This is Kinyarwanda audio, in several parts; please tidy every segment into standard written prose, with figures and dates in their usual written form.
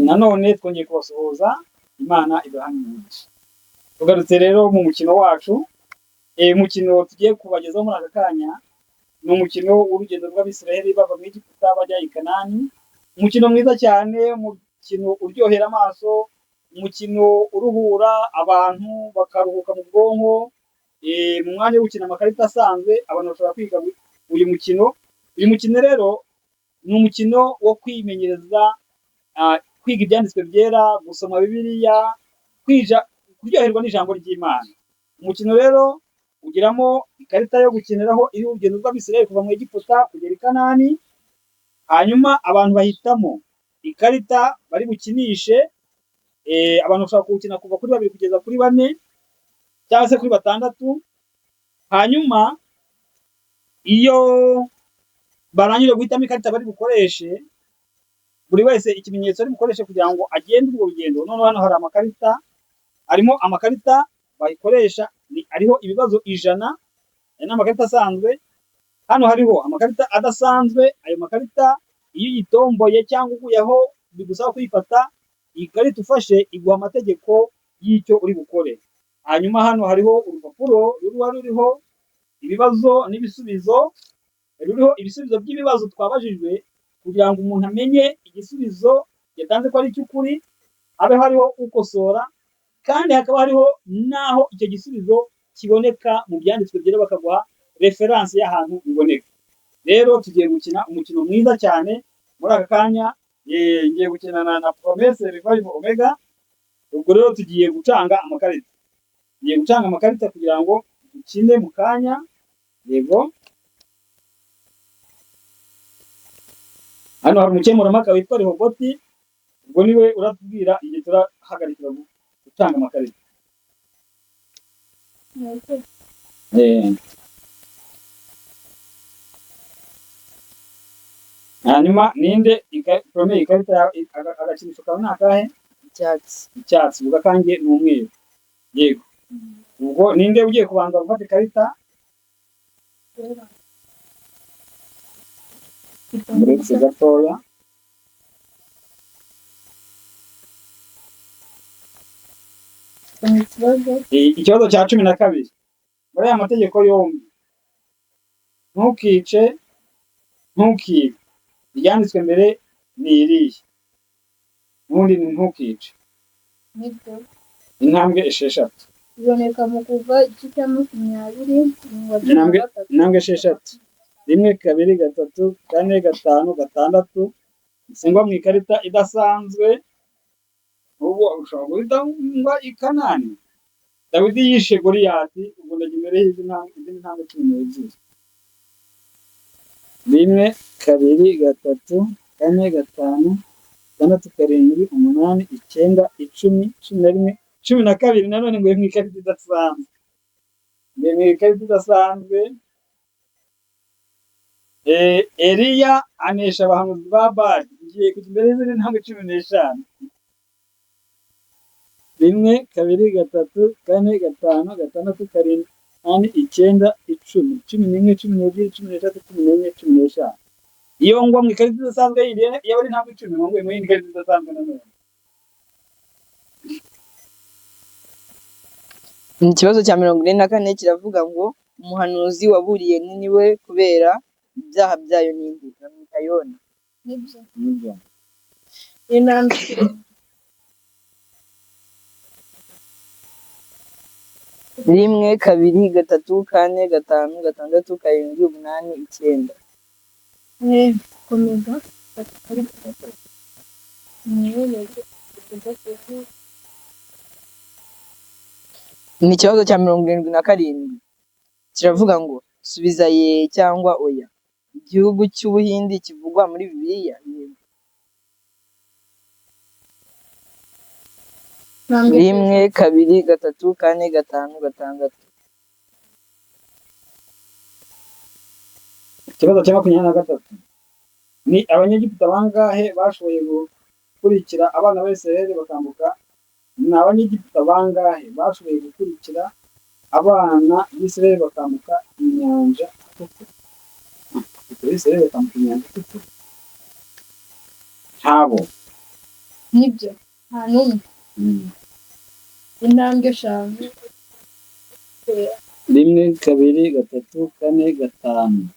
nanone twongeye kubasuhuza, Imana iduhane umugisha. Tugarutse rero mu mukino wacu, umukino tugiye kubagezaho muri aka kanya ni umukino w'urugendo rw'Abisiraheli bava mu Egiputa bajya i Kanani. Umukino mwiza cyane, umukino uryohera amaso, umukino uruhura abantu bakaruhuka mu bwonko. Mu mwanya wo gukina amakarita asanzwe abantu bashobora kwiga uyu mukino. Uyu mukino rero ni umukino wo kwimenyereza kwiga ibyanditswe byera, gusoma Bibiliya, kuryoherwa n'ijambo ry'Imana. Umukino rero ugiramo ikarita yo gukiniraho iriho urugendo rw'Abisiraheli kuva mu Egiputa kugera i Kanani. Hanyuma abantu bahitamo ikarita bari bukinishe. Abantu bashobora kuwukina kuva kuri 2 kugeza kuri 4 cyangwa se kuri 6. Hanyuma iyo barangije guhitamo ikarita bari bukoreshe, buri wese ikimenyetso ari bukoreshe kugira ngo agende urwo rugendo. Noneho hano hari amakarita, harimo amakarita bayikoresha, ariho ibibazo 100. Aya ni amakarita asanzwe. Hano hariho amakarita adasanzwe. Ayo makarita iyo uyitomboye cyangwa uguyeho bigusaba kuyifata, iyi karita ufashe iguha amategeko y'icyo uri bukore. Hanyuma hano hariho urupapuro ruba ruriho ibibazo n'ibisubizo, ruriho ibisubizo by'ibibazo twabajijwe kugira ngo umuntu amenye igisubizo yatanze ko ari icy'ukuri, habe hariho ukosora, kandi hakaba hariho n'aho icyo gisubizo kiboneka mu byanditswe byera, bakaguha referanse y'ahantu biboneka. Rero tugiye gukina umukino mwiza cyane muri aka kanya. Ngiye gukinana na Promesse Revival Omega. Ubwo rero tugiye gucanga amakarita. Ngiye gucanga amakarita kugira ngo dukine mu kanya. Yego. Hano hari umukemurampaka witwa Rehoboti. Ubwo niwe uratubwira igihe turahagarikira gucanga amakarita. Hanyuma ninde Promesse ikarita agakinisho kawe ni akahe? Icyatsi. Ubwo akanjye ni umweru. Yego. Ubwo ninde ugiye kubanza gufata ikarita? Uretse gatoya. Ikibazo cya 12 muri aya mategeko yombi: ntukice, ntukibe. Ibyanditswe mbere ni irihe? N'ubundi ni ntukice. Intambwe 6 iboneka mu kuva igice cya 20 intambwe 6: 1 2 3 4 5 6. Isengwa mu ikarita idasanzwe. Ubu ushobora guhitamo i Kanani. Dawidi yishe Goliyati. Ubwo ndagira imbere y'izindi ntambwe 12. 1 2 3 4 5 6 7 8 9 10 11 12. Nanone ngo mu ikarita idasanzwe. Mu ikarita idasanzwe Eliya anesha abahanuzi ba Bali. Ngiye kujya imbere y'izindi ntambwe 15. 1 2 3 4 5 6 7 8 9 10 11 12 13 14 15. Iyo ngwa mu ikarita idasanzwe iyo ari ntambwe 10 ngo mu ikarita idasanzwe nanone. Ikibazo cya 44 kiravuga ngo umuhanuzi waburiye Niniwe kubera ibyaha byayo n'indi bamwita Yona. nibyo. 1 2 3 4 5 6 7 8 9. Komeza. Ni ikibazo cya 77 kiravuga ngo subiza ye cyangwa oya. Igihugu cy'Ubuhindi kivugwa muri Bibiliya? Yego. 1 2 3 4 5 6. Ikibazo cya 23: ni Abanyegiputa bangahe bashoboye gukurikira abana b'Abisiraheli bakambuka? Ni Abanyegiputa bangahe bashoboye gukurikira abana b'Isiraheli bakambuka inyanja itukura? Abisiraheli bakambuka inyanja itukura? Ntabo. nibyo nta n'umwe. Intambwe eshanu. rimwe kabiri gatatu kane gatanu.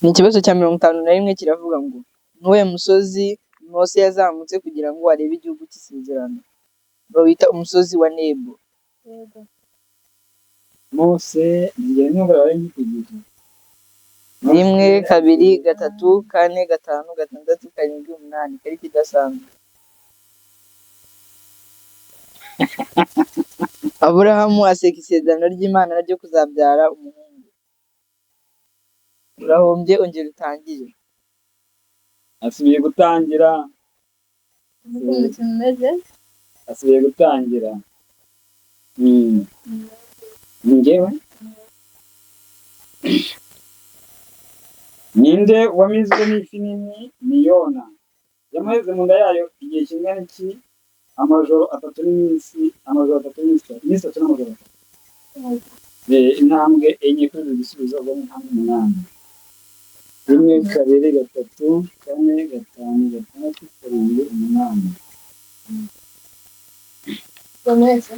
Ni ikibazo cya 51 kiravuga ngo nuwe musozi Mose yazamutse kugira ngo arebe igihugu cy'isezerano bawita umusozi wa Nebo. Yego. Mose ngiye nyongera y'igitegerezo. 1 2 3 4 5 6 7 8 kari kidasanzwe. Aburahamu aseka isezerano ry'Imana ryo kuzabyara umuhungu. Urahombye ongera utangire. Asubiye gutangira. Nuko umukino umeze. Asubiye gutangira. Njyewe ninde wamizwe n'ifi nini? Ni Yona. Yamuheze mu nda yayo igihe kingana iki? Amajoro 3 n'iminsi, amajoro 3 n'iminsi, iminsi 3 n'amajoro 3. Intambwe enye kuri buri gisubizo ubwo ni intambwe 8. 1 2 3 4 5 6 7 8. Komeza.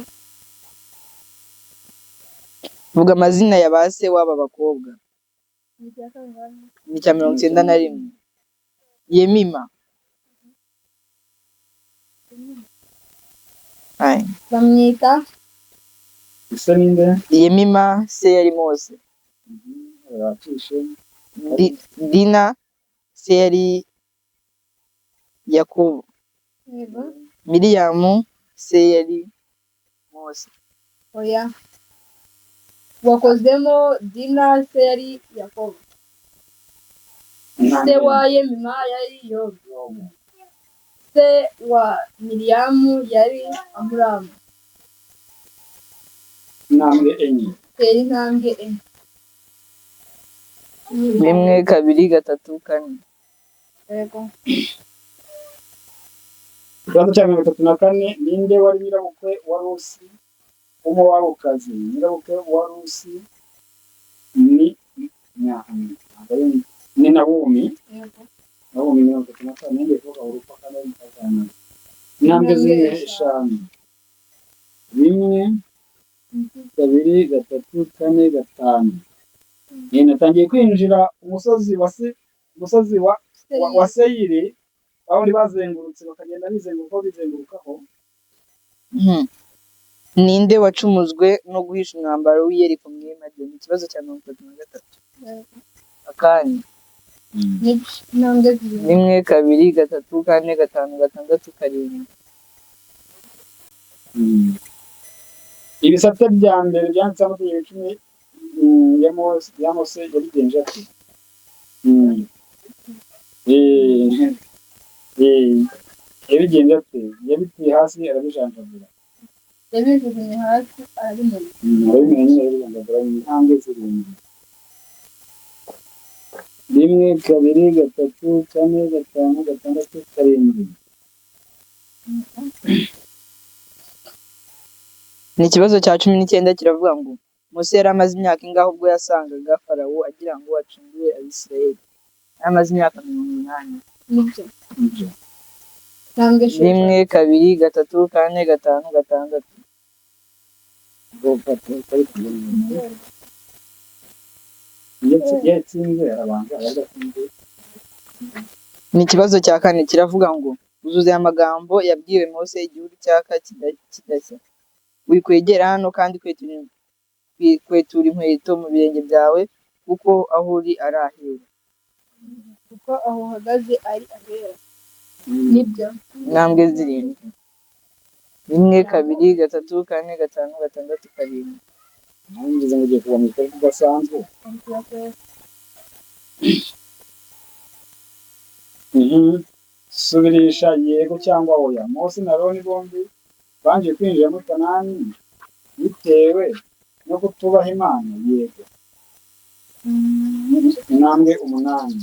Vuga amazina ya base w'aba bakobwa. Ni cya 91. Yemima. Bamwita Isa ninde? Yemima se yari Mose. Dina se yari Yakobo. Yego. Miriyamu se yari Mose. Oya. Wakozemo Dina se yari Yakobo. Se wa Yemima yari Yobu. Se wa Miriyamu yari Amuramu. Intambwe enye. Tera intambwe enye. 1 2 3 4. Yego. Ikibazo cya 34. Ninde wari nyirabukwe wa Rusi w'umuwabukazi? Nyirabukwe wa Rusi ni Nawomi. Yego. Nawomi 34. Ninde kuvuga urupa kandi n'ikazana. Intambwe zimwe eshanu. 1 2 3 4 5. Natangiye kwinjira umusozi wa Seyiri, aho bazengurutse bakagenda bizengurukaho. Ninde wacumuzwe no guhisha umwambaro w'Iyeriko mu ihema rye? Ni ikibazo cya 33. Akanya. Intambwe zibiri. 1 2 3 4 5 6 7. Ibisate bya mbere byanditse amategeko 10 ya Mose yabigenje ati. Yabigenje ati. Yabitiye hasi arabijanjagura. Yabijugunye hasi arabimenya. Arabijanjagura intambwe zirindwi. 1 2 3 4 5 6 7. Ni ikibazo cya 19 kiravuga ngo Mose yari amaze imyaka ingaho ubwo yasangaga Farawo agira ngo acungure Abisirayeli? Amaze imyaka 80. Nibyo. Intambwe 1 2 3 4 5 6. Ni ikibazo cya 4 kiravuga ngo uzuze amagambo yabwiwe Mose igihugu cyaka kidashya. Wikwegera hano kandi kwetura inkweto mu birenge byawe kuko aho uri ari ahera. kuko aho uhagaze ari ahera. Nibyo. Intambwe zirindwi. 1 2 3 4 5 6 7. Ngize ngo ugiye kuba mu gikorwa kidasanzwe. Subirisha yego cyangwa oya. Mose na Aroni bombi banje kwinjira muri Kanani bitewe no kutubaha Imana. Yego. Intambwe 8.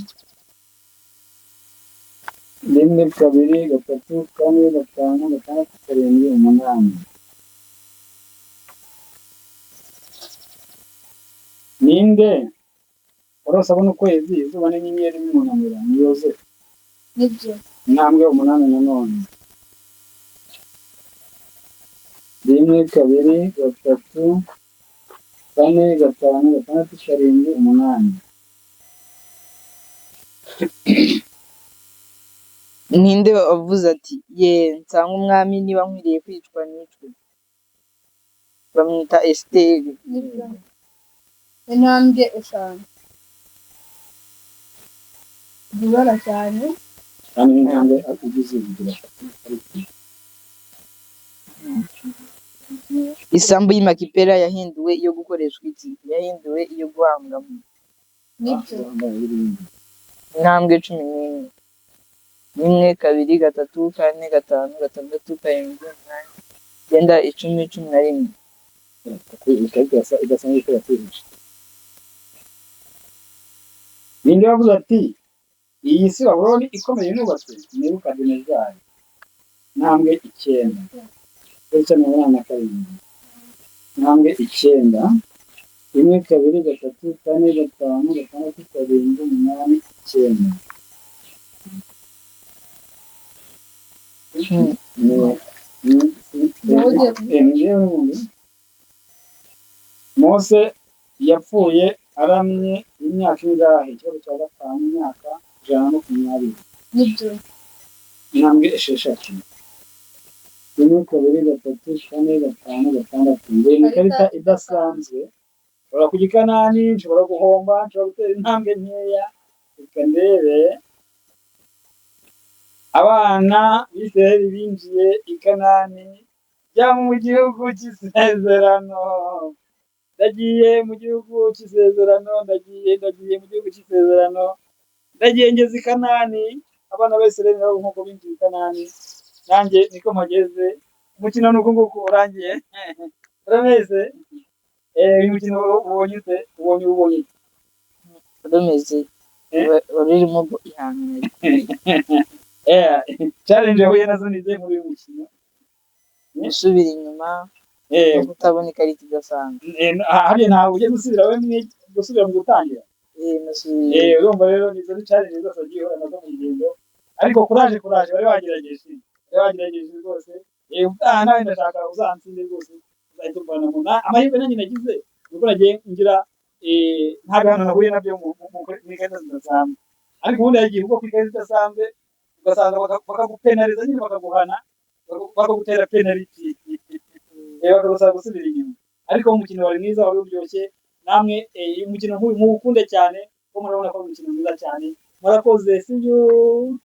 1 2 3 4 5 6 7 8. Ninde urose abona ukwezi izuba n'inyenyeri bimunanira? Ni Yozefu. nibyo intambwe 8 nanone 1 2 3 4 5 6 7 8. ninde wavuze ati ye nsanga umwami niba nkwiriye kwicwa nicwe? Bamwita Esiteri. nibyo intambwe 5 zibara cyane kandi n'intambwe ugize kugira Isambu y'Imakipela yahinduwe iyo gukoreshwa iki? Yahinduwe iyo guhambwamo. nibyo Intambwe 11 1 2 3 4 5 6 7 8 9 10 11. idasanzwe ko yatuje. Ninde wavuze ati iyi si Babuloni ikomeye nubatswe Nebukadinezari? Intambwe 9 ndetse na karindwi. Intambwe 9 1 2 3 4 5 6 7 8 9. Mose yapfuye aramye imyaka ingahe? Ikibazo cya 5 imyaka 120. nibyo Intambwe 6 1 2 3 4 5 6. Ni ikarita idasanzwe. Ushobora kujya i Kanani, ushobora guhomba, ushobora gutera intambwe nkeya. Reka ndebe. Abana b'Isiraheli binjiye i Kanani, jya mu gihugu cy'isezerano. Ndagiye mu gihugu cy'isezerano, ndagiye mu gihugu cy'isezerano. Ndagiye ngeze i Kanani, abana b'Isiraheli nabo nk'uko binjiye i Kanani. Nanjye niko mpageze. Umukino ni uko nguko urangiye. Urameze? Uyu mukino ubonye ute? Ubonye ute? Urameze urimo ihangana. Challenge yahuye nazo nize muri uyu mukino. Gusubira inyuma no kutabona ikarita idasanzwe. Hariya ntabwo ugiye gusubira gusubira mu gutangira. Nasubiye. Urumva rero nizo challenge zose agiye uhura nazo mu rugendo. Ariko courage bari bagerageje. Rwose. Utaha nawe ndashaka uzansinde rwose. Uzahita umvana mu amahirwe nanjye nagize. Nuko nagiye ngira nta bihano nahuye nabyo mu ikarita zidasanzwe. Ariko ubundi yagiye ubwo ku ikarita idasanzwe ugasanga bakagupenaliza nyine bakaguhana bakagutera penalty bakagusaba gusubira inyuma. Ariko umukino wari mwiza, wari uryoshye. Namwe umukino nk'uyu muwukunde cyane, ko murabona ko umukino mwiza cyane. Murakoze, see you.